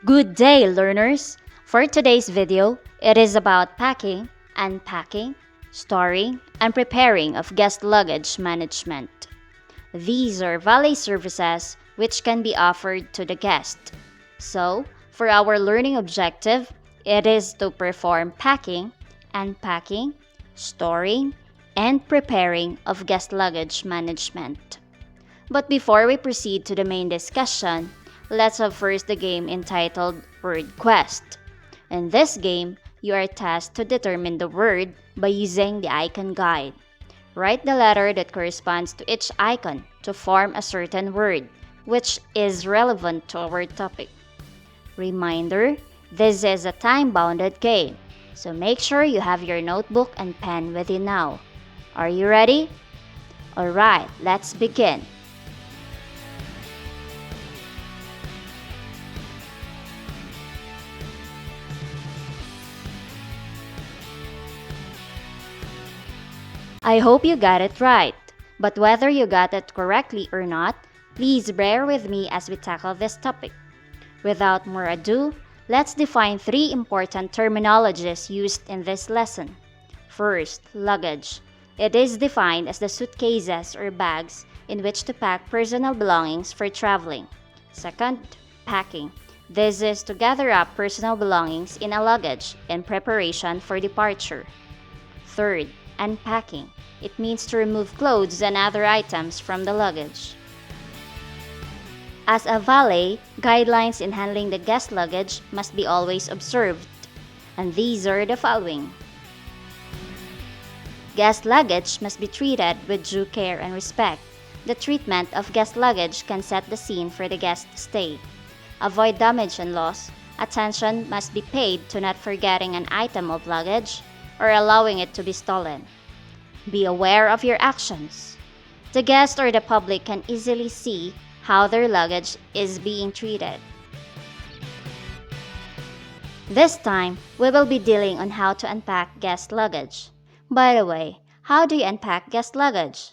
Good day, learners! For today's video, it is about packing, unpacking, storing, and preparing of guest luggage management. These are valet services which can be offered to the guest. So, for our learning objective, it is to perform packing, unpacking, storing, and preparing of guest luggage management. But before we proceed to the main discussion, let's have first the game entitled Word Quest. In this game, you are tasked to determine the word by using the icon guide. Write the letter that corresponds to each icon to form a certain word, which is relevant to our topic. Reminder, this is a time-bounded game, so make sure you have your notebook and pen with you now. Are you ready? Alright, let's begin. I hope you got it right, but whether you got it correctly or not, please bear with me as we tackle this topic. Without more ado, let's define three important terminologies used in this lesson. First, luggage. It is defined as the suitcases or bags in which to pack personal belongings for traveling. Second, packing. This is to gather up personal belongings in a luggage in preparation for departure. Third, unpacking. It means to remove clothes and other items from the luggage. As a valet, guidelines in handling the guest luggage must be always observed, and these are the following. Guest luggage must be treated with due care and respect. The treatment of guest luggage can set the scene for the guest's stay. Avoid damage and loss. Attention must be paid to not forgetting an item of luggage or allowing it to be stolen. Be aware of your actions. The guest or the public can easily see how their luggage is being treated. This time, we will be dealing on how to unpack guest luggage. By the way, how do you unpack guest luggage?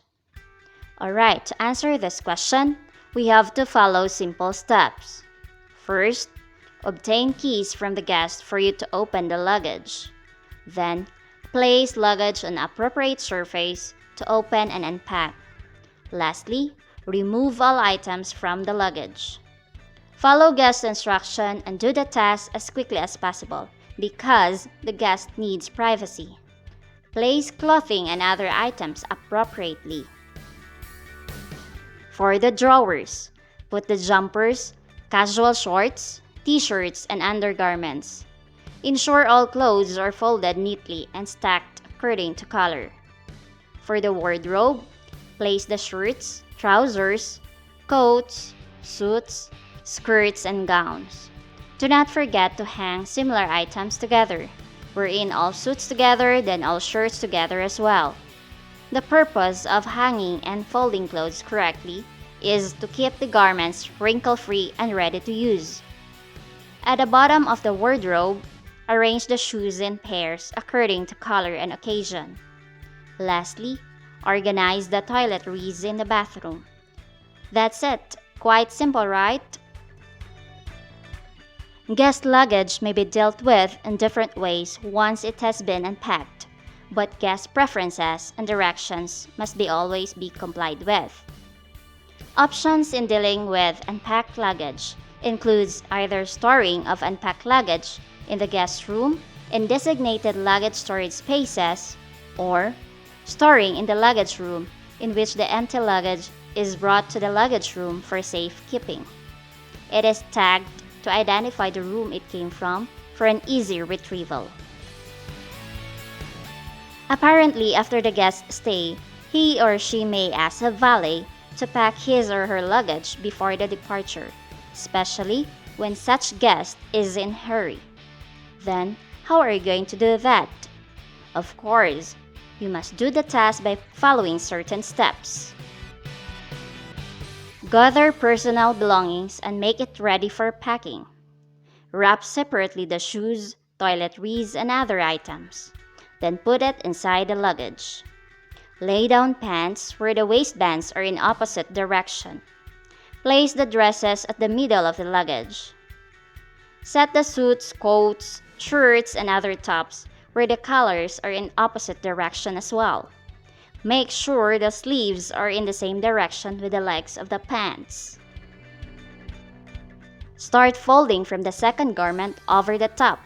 Alright, to answer this question, we have to follow simple steps. First, obtain keys from the guest for you to open the luggage. Then, place luggage on appropriate surface to open and unpack. Lastly, remove all items from the luggage. Follow guest instruction and do the task as quickly as possible because the guest needs privacy. Place clothing and other items appropriately. For the drawers, put the jumpers, casual shorts, t-shirts, and undergarments. Ensure all clothes are folded neatly and stacked according to color. For the wardrobe, place the shirts, trousers, coats, suits, skirts, and gowns. Do not forget to hang similar items together, wherein all suits together, then all shirts together as well. The purpose of hanging and folding clothes correctly is to keep the garments wrinkle-free and ready to use. At the bottom of the wardrobe, arrange the shoes in pairs according to color and occasion. Lastly, organize the toiletries in the bathroom. That's it. Quite simple, right? Guest luggage may be dealt with in different ways once it has been unpacked, but guest preferences and directions must always be complied with. Options in dealing with unpacked luggage includes either storing of unpacked luggage in the guest room in designated luggage storage spaces, or storing in the luggage room in which the empty luggage is brought to the luggage room for safekeeping. It is tagged to identify the room it came from for an easy retrieval. Apparently, after the guest's stay, he or she may ask a valet to pack his or her luggage before the departure, especially when such guest is in a hurry. Then, how are you going to do that? Of course, you must do the task by following certain steps. Gather personal belongings and make it ready for packing. Wrap separately the shoes, toiletries, and other items. Then put it inside the luggage. Lay down pants where the waistbands are in opposite direction. Place the dresses at the middle of the luggage. Set the suits, coats, shirts, and other tops where the colors are in opposite direction as well. Make sure the sleeves are in the same direction with the legs of the pants. Start folding from the second garment over the top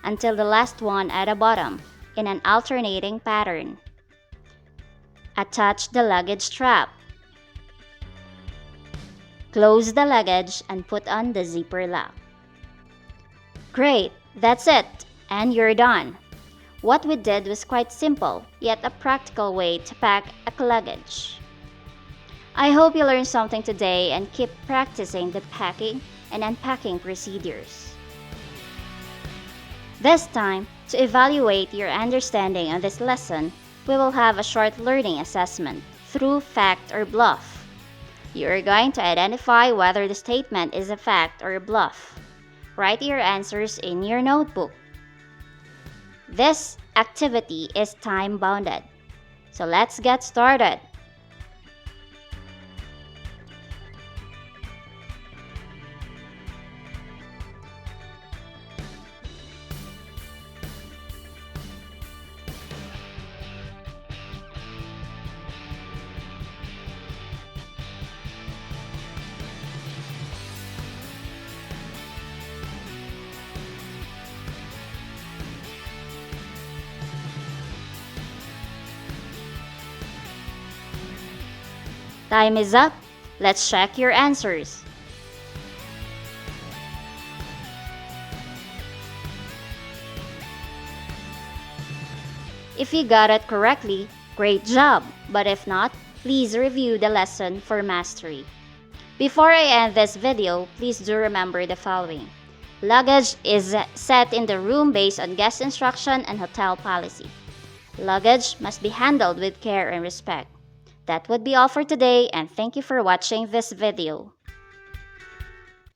until the last one at the bottom in an alternating pattern. Attach the luggage strap. Close the luggage and put on the zipper lock. Great, that's it, and you're done. What we did was quite simple, yet a practical way to pack a luggage. I hope you learned something today and keep practicing the packing and unpacking procedures. This time, to evaluate your understanding of this lesson, we will have a short learning assessment through fact or bluff. You are going to identify whether the statement is a fact or a bluff. Write your answers in your notebook. This activity is time-bounded, so let's get started. Time is up. Let's check your answers. If you got it correctly, great job! But if not, please review the lesson for mastery. Before I end this video, please do remember the following. Luggage is set in the room based on guest instruction and hotel policy. Luggage must be handled with care and respect. That would be all for today, and thank you for watching this video.